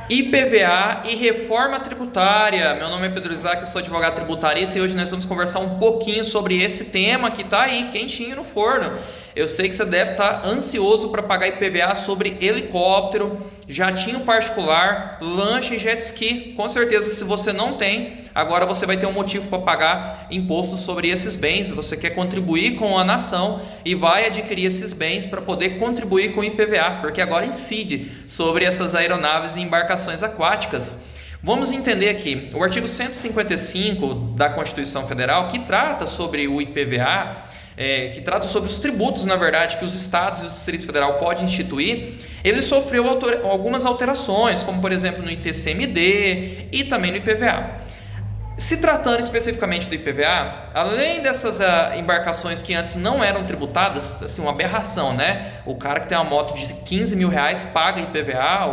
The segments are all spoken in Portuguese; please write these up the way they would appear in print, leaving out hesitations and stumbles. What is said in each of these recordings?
IPVA e reforma tributária. Meu nome é Pedro Isaac, eu sou advogado tributarista e hoje nós vamos conversar um pouquinho sobre esse tema que está aí quentinho no forno. Eu sei que você deve estar ansioso para pagar IPVA sobre helicóptero, jatinho particular, lancha e jet ski. Com certeza, se você não tem, agora você vai ter um motivo para pagar imposto sobre esses bens. Você quer contribuir com a nação e vai adquirir esses bens para poder contribuir com o IPVA, porque agora incide sobre essas aeronaves e embarcações aquáticas. Vamos entender aqui o artigo 155 da Constituição Federal, que trata sobre o IPVA, que trata sobre os tributos, na verdade, que os estados e o Distrito Federal podem instituir. Ele sofreu algumas alterações, como por exemplo no ITCMD e também no IPVA. Se tratando especificamente do IPVA, além dessas embarcações que antes não eram tributadas, assim, uma aberração, né? O cara que tem uma moto de 15 mil reais paga IPVA,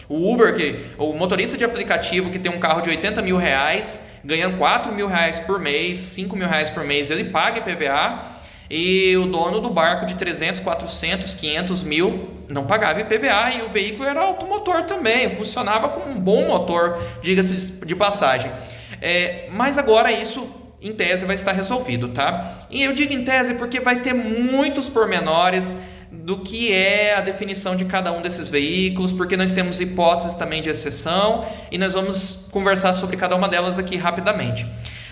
o Uber, o motorista de aplicativo que tem um carro de 80 mil reais, ganhando 4 mil reais por mês, 5 mil reais por mês, ele paga IPVA, e o dono do barco de 300, 400, 500 mil não pagava IPVA, e o veículo era automotor também, funcionava com um bom motor, diga-se de passagem. Mas agora isso, em tese, vai estar resolvido, tá? E eu digo em tese porque vai ter muitos pormenores do que é a definição de cada um desses veículos, porque nós temos hipóteses também de exceção e nós vamos conversar sobre cada uma delas aqui rapidamente.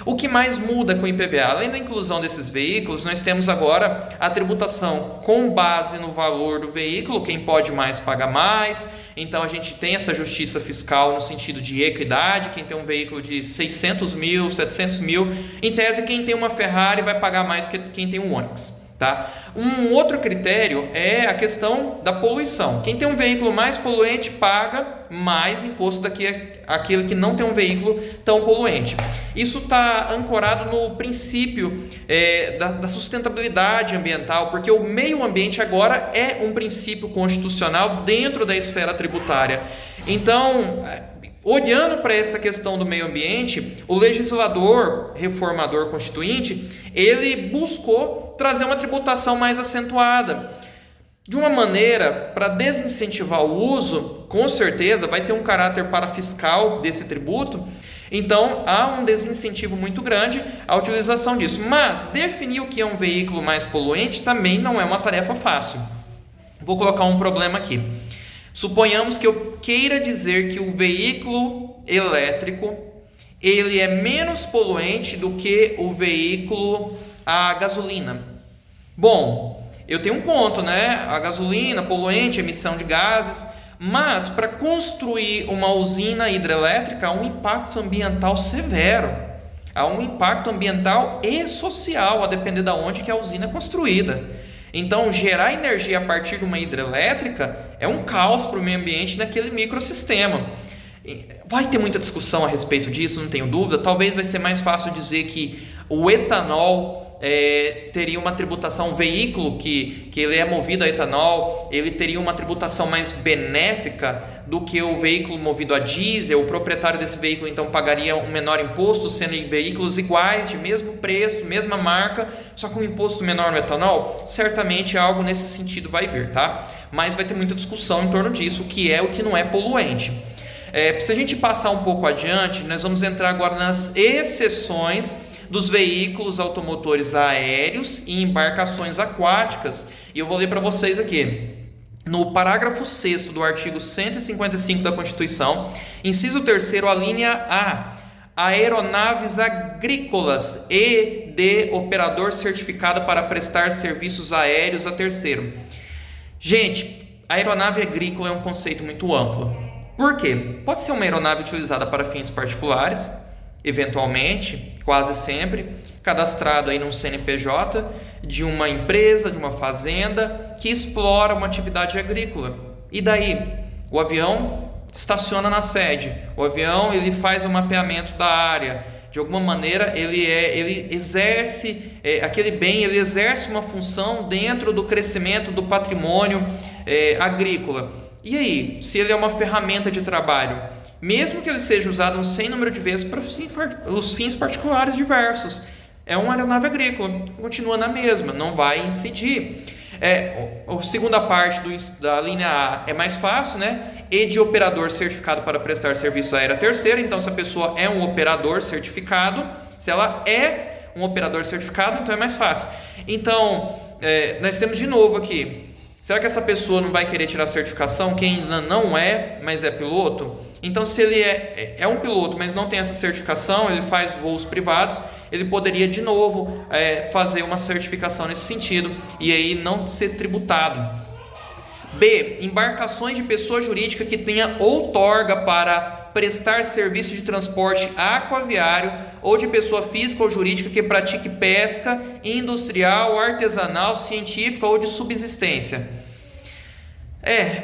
O que mais muda com o IPVA? Além da inclusão desses veículos, nós temos agora a tributação com base no valor do veículo, quem pode mais paga mais. Então a gente tem essa justiça fiscal no sentido de equidade, quem tem um veículo de 600 mil, 700 mil, em tese quem tem uma Ferrari vai pagar mais que quem tem um Onix. Tá? Um outro critério é a questão da poluição. Quem tem um veículo mais poluente paga mais imposto do que aquele que não tem um veículo tão poluente. Isso está ancorado no princípio da sustentabilidade ambiental, porque o meio ambiente agora é um princípio constitucional dentro da esfera tributária. Então, olhando para essa questão do meio ambiente, o legislador reformador constituinte, ele buscou trazer uma tributação mais acentuada, de uma maneira para desincentivar o uso. Com certeza vai ter um caráter parafiscal desse tributo, então há um desincentivo muito grande à utilização disso, mas definir o que é um veículo mais poluente também não é uma tarefa fácil. Vou colocar um problema aqui. Suponhamos que eu queira dizer que o veículo elétrico ele é menos poluente do que o veículo a gasolina. Bom, eu tenho um ponto, né? A gasolina poluente, emissão de gases, mas para construir uma usina hidrelétrica há um impacto ambiental severo. Há um impacto ambiental e social, a depender de onde que a usina é construída. Então, gerar energia a partir de uma hidrelétrica é um caos para o meio ambiente naquele microsistema. Vai ter muita discussão a respeito disso, não tenho dúvida. Talvez vai ser mais fácil dizer que o etanol teria uma tributação, um veículo que ele é movido a etanol, ele teria uma tributação mais benéfica do que o veículo movido a diesel. O proprietário desse veículo então pagaria um menor imposto, sendo em veículos iguais, de mesmo preço, mesma marca, só com um imposto menor no etanol. Certamente algo nesse sentido vai vir, tá? Mas vai ter muita discussão em torno disso, o que é o que não é poluente. Se a gente passar um pouco adiante, nós vamos entrar agora nas exceções dos veículos automotores aéreos e embarcações aquáticas. E eu vou ler para vocês aqui. No parágrafo 6º do artigo 155 da Constituição, inciso 3º, a linha A, aeronaves agrícolas e de operador certificado para prestar serviços aéreos a terceiro. Gente, a aeronave agrícola é um conceito muito amplo. Por quê? Pode ser uma aeronave utilizada para fins particulares, eventualmente, quase sempre, cadastrado aí num CNPJ de uma empresa, de uma fazenda que explora uma atividade agrícola. E daí? O avião estaciona na sede, o avião ele faz o mapeamento da área, de alguma maneira ele exerce aquele bem, ele exerce uma função dentro do crescimento do patrimônio agrícola. E aí, se ele é uma ferramenta de trabalho, mesmo que ele seja usado um sem número de vezes para os fins particulares diversos, é uma aeronave agrícola, continua na mesma, não vai incidir. A segunda parte da linha A é mais fácil, né? E de operador certificado para prestar serviço aéreo a terceiro. Então, se a pessoa é um operador certificado, se ela é um operador certificado, então é mais fácil. Então, nós temos de novo aqui, será que essa pessoa não vai querer tirar a certificação? Quem ainda não é, mas é piloto? Então, se ele é um piloto, mas não tem essa certificação, ele faz voos privados, ele poderia de novo fazer uma certificação nesse sentido e aí não ser tributado. B. Embarcações de pessoa jurídica que tenha outorga para prestar serviço de transporte aquaviário ou de pessoa física ou jurídica que pratique pesca industrial, artesanal, científica ou de subsistência.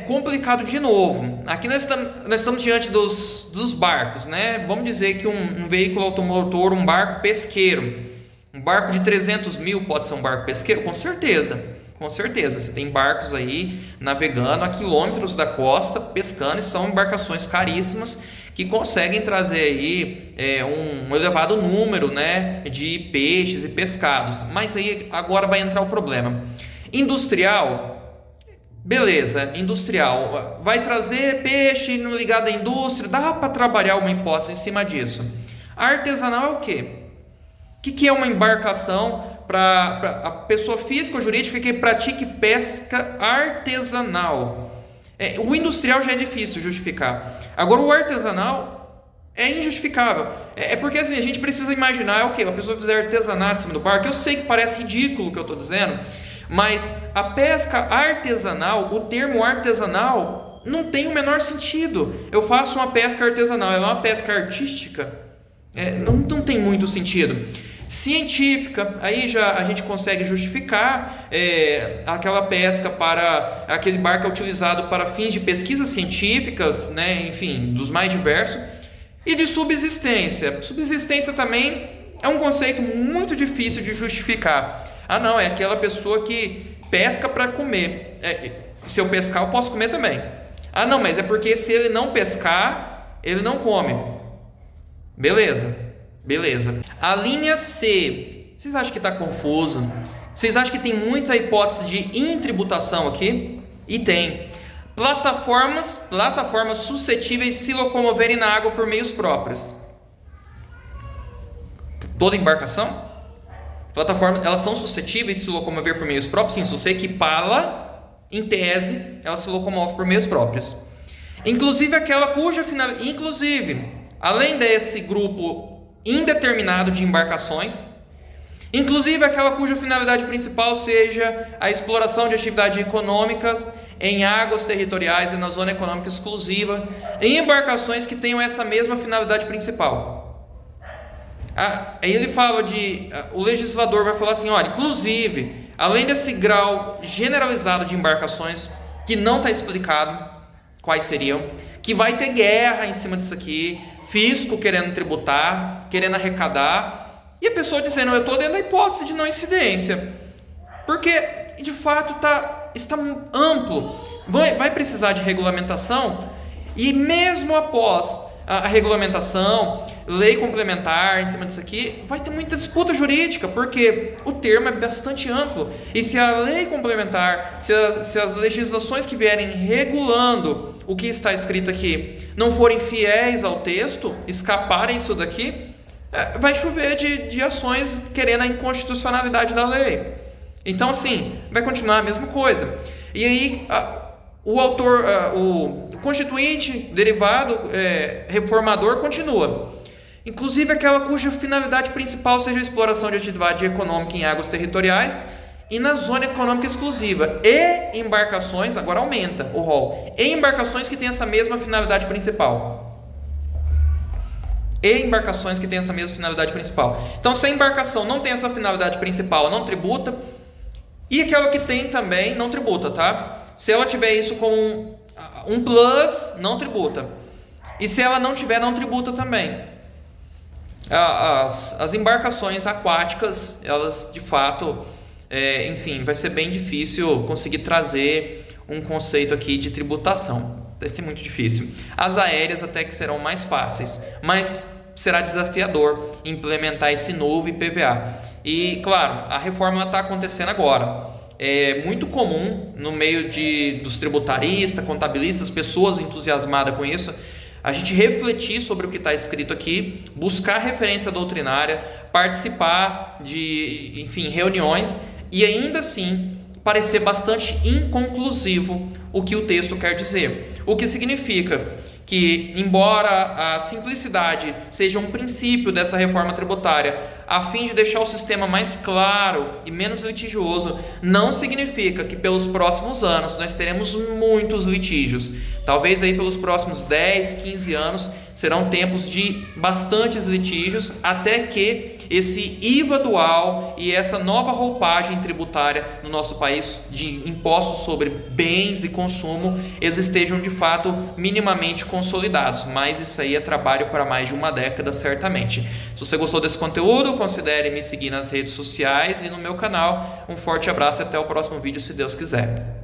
Complicado de novo. Aqui nós estamos diante dos barcos, né? Vamos dizer que um veículo automotor, um barco pesqueiro, um barco de 300 mil pode ser um barco pesqueiro? Com certeza. Com certeza, você tem barcos aí navegando a quilômetros da costa, pescando, e são embarcações caríssimas que conseguem trazer aí um elevado número, né, de peixes e pescados. Mas aí agora vai entrar o problema. Industrial, beleza, industrial, vai trazer peixe ligado à indústria, dá para trabalhar uma hipótese em cima disso. Artesanal é o quê? O que é uma embarcação para a pessoa física ou jurídica que pratique pesca artesanal? O industrial já é difícil justificar. Agora o artesanal é injustificável. Porque assim, a gente precisa imaginar o quê? A pessoa fizer artesanato em cima do barco. Eu sei que parece ridículo o que eu estou dizendo, mas a pesca artesanal, o termo artesanal não tem o menor sentido. Eu faço uma pesca artesanal, é uma pesca artística? Não tem muito sentido. Científica, aí já a gente consegue justificar aquela pesca para aquele barco utilizado para fins de pesquisas científicas, né? Enfim, dos mais diversos. E de subsistência. Subsistência também é um conceito muito difícil de justificar. Não, é aquela pessoa que pesca para comer. Se eu pescar, eu posso comer também. Não, mas é porque se ele não pescar, ele não come. Beleza. A linha C, vocês acham que está confuso? Vocês acham que tem muita hipótese de intributação aqui? E tem. Plataformas suscetíveis de se locomoverem na água por meios próprios. Toda embarcação? Plataformas, elas são suscetíveis de se locomover por meios próprios? Sim, se você equipá-la, em tese, ela se locomove por meios próprios. Inclusive aquela cuja além desse grupo indeterminado de embarcações, inclusive aquela cuja finalidade principal seja a exploração de atividades econômicas em águas territoriais e na zona econômica exclusiva, em embarcações que tenham essa mesma finalidade principal. Aí ele fala o legislador vai falar assim, olha, inclusive, além desse grau generalizado de embarcações, que não está explicado quais seriam, que vai ter guerra em cima disso aqui, fisco querendo tributar, querendo arrecadar, e a pessoa dizendo, eu estou dentro da hipótese de não incidência, porque de fato está amplo, vai precisar de regulamentação, e mesmo após a regulamentação, lei complementar em cima disso aqui, vai ter muita disputa jurídica, porque o termo é bastante amplo, e se a lei complementar, se as legislações que vierem regulando o que está escrito aqui não forem fiéis ao texto, escaparem disso daqui, vai chover de ações querendo a inconstitucionalidade da lei. Então, assim, vai continuar a mesma coisa. E aí, o constituinte, derivado, reformador, continua. Inclusive aquela cuja finalidade principal seja a exploração de atividade econômica em águas territoriais e na zona econômica exclusiva, e embarcações, agora aumenta o rol, e embarcações que têm essa mesma finalidade principal. Então, se a embarcação não tem essa finalidade principal, não tributa, e aquela que tem também não tributa, tá? Se ela tiver isso como um plus, não tributa. E se ela não tiver, não tributa também. As embarcações aquáticas, elas de fato, enfim, vai ser bem difícil conseguir trazer um conceito aqui de tributação. Vai ser muito difícil. As aéreas até que serão mais fáceis, mas será desafiador implementar esse novo IPVA. E, claro, a reforma está acontecendo agora. é muito comum no meio dos tributaristas, contabilistas, pessoas entusiasmadas com isso, a gente refletir sobre o que está escrito aqui, buscar referência doutrinária, participar de, enfim, reuniões e ainda assim parecer bastante inconclusivo o que o texto quer dizer. O que significa que, embora a simplicidade seja um princípio dessa reforma tributária, a fim de deixar o sistema mais claro e menos litigioso, não significa que pelos próximos anos nós teremos muitos litígios. Talvez aí pelos próximos 10, 15 anos serão tempos de bastantes litígios, até que esse IVA dual e essa nova roupagem tributária no nosso país de impostos sobre bens e consumo, eles estejam de fato minimamente consolidados, mas isso aí é trabalho para mais de uma década certamente. Se você gostou desse conteúdo, considere me seguir nas redes sociais e no meu canal. Um forte abraço e até o próximo vídeo, se Deus quiser.